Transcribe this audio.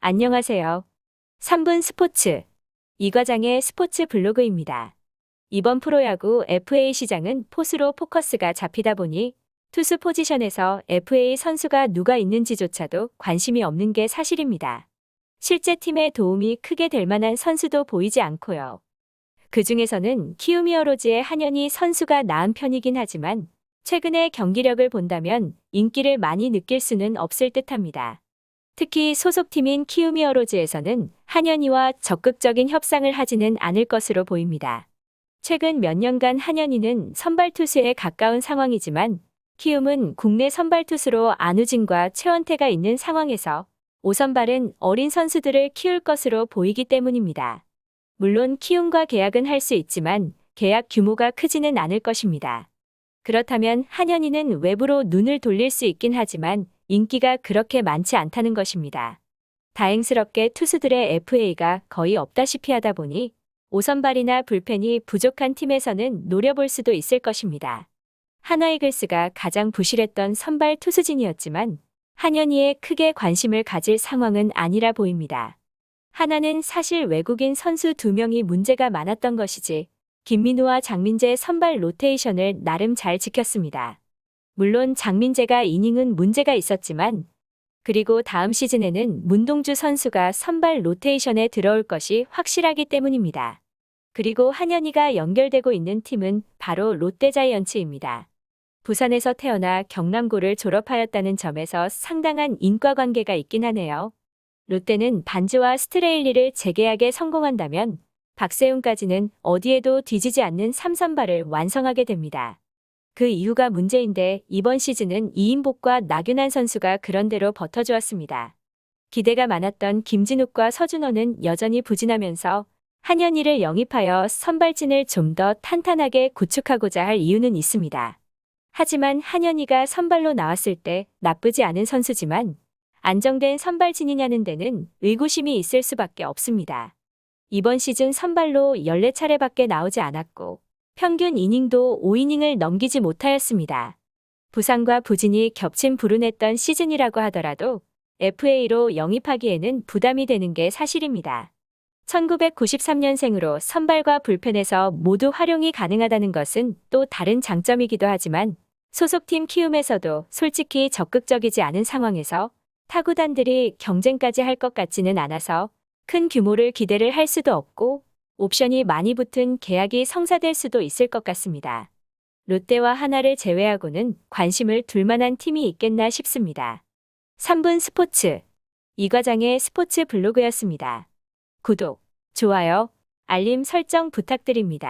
안녕하세요. 3분 스포츠. 이과장의 스포츠 블로그입니다. 이번 프로야구 FA 시장은 포수로 포커스가 잡히다 보니 투수 포지션에서 FA 선수가 누가 있는지조차도 관심이 없는 게 사실입니다. 실제 팀에 도움이 크게 될 만한 선수도 보이지 않고요. 그 중에서는 키움 히어로즈의 한현희 선수가 나은 편이긴 하지만 최근의 경기력을 본다면 인기를 많이 느낄 수는 없을 듯합니다. 특히 소속팀인 키움 히어로즈에서는 한현희와 적극적인 협상을 하지는 않을 것으로 보입니다. 최근 몇 년간 한현희는 선발 투수에 가까운 상황이지만 키움은 국내 선발 투수로 안우진과 최원태가 있는 상황에서 5선발은 어린 선수들을 키울 것으로 보이기 때문입니다. 물론 키움과 계약은 할 수 있지만 계약 규모가 크지는 않을 것입니다. 그렇다면 한현희는 외부로 눈을 돌릴 수 있긴 하지만 인기가 그렇게 많지 않다는 것입니다. 다행스럽게 투수들의 FA가 거의 없다시피 하다 보니 5선발이나 불펜이 부족한 팀에서는 노려볼 수도 있을 것입니다. 하나이글스가 가장 부실했던 선발 투수진이었지만 한현희에 크게 관심을 가질 상황은 아니라 보입니다. 하나는 사실 외국인 선수 2명이 문제가 많았던 것이지 김민우와 장민재 선발 로테이션을 나름 잘 지켰습니다. 물론 장민재가 이닝은 문제가 있었지만 그리고 다음 시즌에는 문동주 선수가 선발 로테이션에 들어올 것이 확실하기 때문입니다. 그리고 한현희가 연결되고 있는 팀은 바로 롯데자이언츠입니다. 부산에서 태어나 경남고를 졸업하였다는 점에서 상당한 인과관계가 있긴 하네요. 롯데는 반지와 스트레일리를 재계약에 성공한다면 박세웅까지는 어디에도 뒤지지 않는 3선발을 완성하게 됩니다. 그 이유가 문제인데 이번 시즌은 이인복과 나균환 선수가 그런대로 버텨주었습니다. 기대가 많았던 김진욱과 서준호는 여전히 부진하면서 한현희를 영입하여 선발진을 좀 더 탄탄하게 구축하고자 할 이유는 있습니다. 하지만 한현희가 선발로 나왔을 때 나쁘지 않은 선수지만 안정된 선발진이냐는 데는 의구심이 있을 수밖에 없습니다. 이번 시즌 선발로 14차례밖에 나오지 않았고 평균 이닝도 5이닝을 넘기지 못하였습니다. 부상과 부진이 겹친 불운했던 시즌이라고 하더라도 FA로 영입하기에는 부담이 되는 게 사실입니다. 1993년생으로 선발과 불펜에서 모두 활용이 가능하다는 것은 또 다른 장점이기도 하지만 소속팀 키움에서도 솔직히 적극적이지 않은 상황에서 타구단들이 경쟁까지 할 것 같지는 않아서 큰 규모를 기대를 할 수도 없고 옵션이 많이 붙은 계약이 성사될 수도 있을 것 같습니다. 롯데와 하나를 제외하고는 관심을 둘 만한 팀이 있겠나 싶습니다. 3분 스포츠. 이과장의 스포츠 블로그였습니다. 구독, 좋아요, 알림 설정 부탁드립니다.